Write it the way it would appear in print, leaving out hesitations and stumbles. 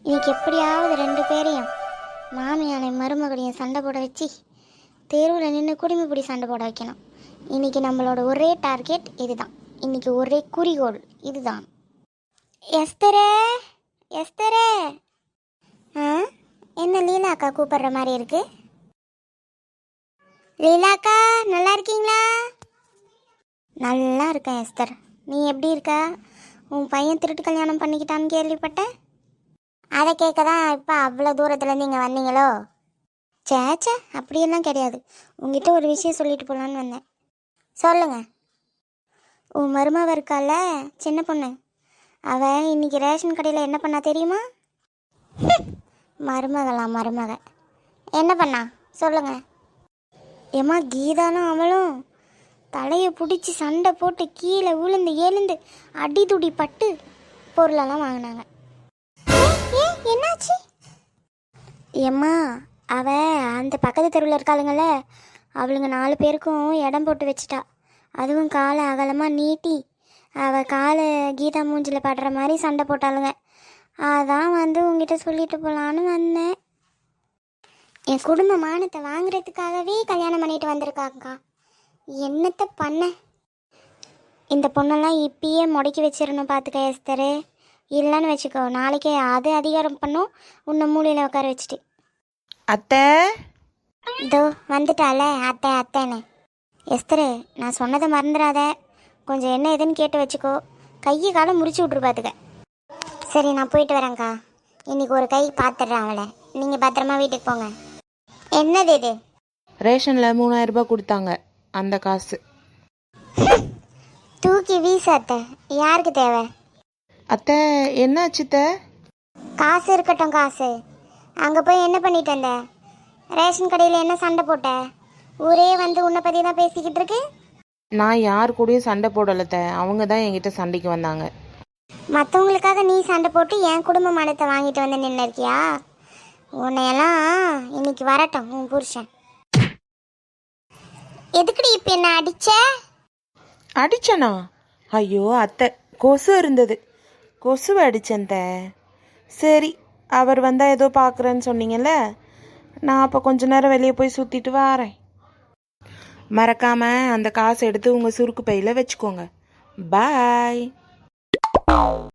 இன்னைக்கு எப்படியாவது ரெண்டு பேரையும் மாமியானை மருமகளையும் சண்டை போட வச்சு தெருவில் நின்று குடுமி பிடி சண்டை போட வைக்கணும். இன்னைக்கு நம்மளோட ஒரே டார்கெட் இதுதான். இன்னைக்கு ஒரே குறிக்கோள் இதுதான். எஸ்தரே எஸ்தரே, என்ன லீலா அக்கா கூப்பிடுற மாதிரி இருக்கு? லீலா அக்கா நல்லா இருக்கீங்களா? நல்லா இருக்கேன் எஸ்தர், நீ எப்படி இருக்க? உன் பையன் திருட்டு கல்யாணம் பண்ணிக்கிட்டான்னு கேள்விப்பட்டேன். அதை கேட்க தான் இப்போ அவ்வளோ தூரத்துலேருந்து இங்கே வந்தீங்களோ? சேச்சே, அப்படியெல்லாம் கிடையாது. உங்ககிட்ட ஒரு விஷயம் சொல்லிட்டு போகலான்னு வந்தேன். சொல்லுங்க. உன் மருமவ இருக்கால, சின்ன பொண்ணு, அவள் இன்னைக்கு ரேஷன் கடையில் என்ன பண்ணா தெரியுமா? மருமக என்ன பண்ணா சொல்லுங்க. ஏம்மா, கீதாலும் அவளும் தலையை பிடிச்சி சண்டை போட்டு கீழே விழுந்து எழுந்து அடி துடி பட்டு பொருளெல்லாம் வாங்கினாங்க. என்னாச்சு? ஏம்மா, அவ அந்த பக்கத்து தெருவில் இருக்காளுங்கள, அவளுங்க 4 பேருக்கும் இடம் போட்டு வச்சிட்டா. அதுவும் காலை அகலமாக நீட்டி அவள் காலை கீதா மூஞ்சில் படுற மாதிரி சண்டை போட்டாளுங்க. அதான் வந்து உங்ககிட்ட சொல்லிட்டு போகலான்னு வந்தேன். என் குடும்ப மானத்தை வாங்குறதுக்காகவே கல்யாணம் பண்ணிட்டு வந்திருக்காங்கக்கா. என்னத்தை பண்ண? இந்த பொண்ணெல்லாம் இப்பயே முடக்கி வச்சிடணும் பார்த்துக்க எஸ்தரு. இல்லைன்னு வச்சுக்கோ, நாளைக்கே அது அதிகாரம் பண்ணும் உன்னை மூலையில் உட்கார வச்சுட்டு. அத்தை, இதோ வந்துட்டால அத்தை அத்தைன்னு. எஸ்தரு, நான் சொன்னதை மறந்துடாத. கொஞ்சம் என்ன ஏதுன்னு கேட்டு வச்சுக்கோ. கையை காலம் முறிச்சு விட்ரு பார்த்துக்க. சரி, நான் போயிட்டு வரேங்க்கா. இன்னைக்கு ஒரு கை பார்த்துடுறேன் அவளை. நீங்கள் பத்திரமா வீட்டுக்கு போங்க. என்னது இது? ரேஷனில் 3000 ரூபாய் கொடுத்தாங்க, அந்த காசு. தூக்கி வீச அத்தை, யாருக்கு தேவை? அத்தை, என்னாச்சு அத்தை? காசு இருக்கட்டும், காசு. அங்கே போய் என்ன பண்ணிட்டு வந்த? ரேஷன் கடையில் என்ன சண்டை போட்ட? ஊரே வந்து உன்னை பற்றி தான் பேசிக்கிட்டு இருக்கு. நான் யார் கூடயும் சண்டை போடலத்த, அவங்க தான் என்கிட்ட சண்டைக்கு வந்தாங்க. மற்றவங்களுக்காக நீ சண்டை போட்டு என் குடும்ப மானத்தை வாங்கிட்டு வந்து நின்று இருக்கியா? உன்னையெல்லாம் இன்னைக்கு வரட்டும் உன் புருஷன். எதுக்குடி இப்போ என்ன அடிச்ச? அடிச்சனா? ஐயோ அத்தை, கொசு இருந்தது, கொசுவை அடிச்சேன். சரி, அவர் வந்தால் ஏதோ பார்க்குறேன்னு சொன்னீங்கல்ல, நான் அப்போ கொஞ்ச நேரம் வெளியே போய் சுற்றிட்டு வரேன். மறக்காமல் அந்த காசை எடுத்து உங்கள் சுருக்கு பையில் வச்சுக்கோங்க. பாய்.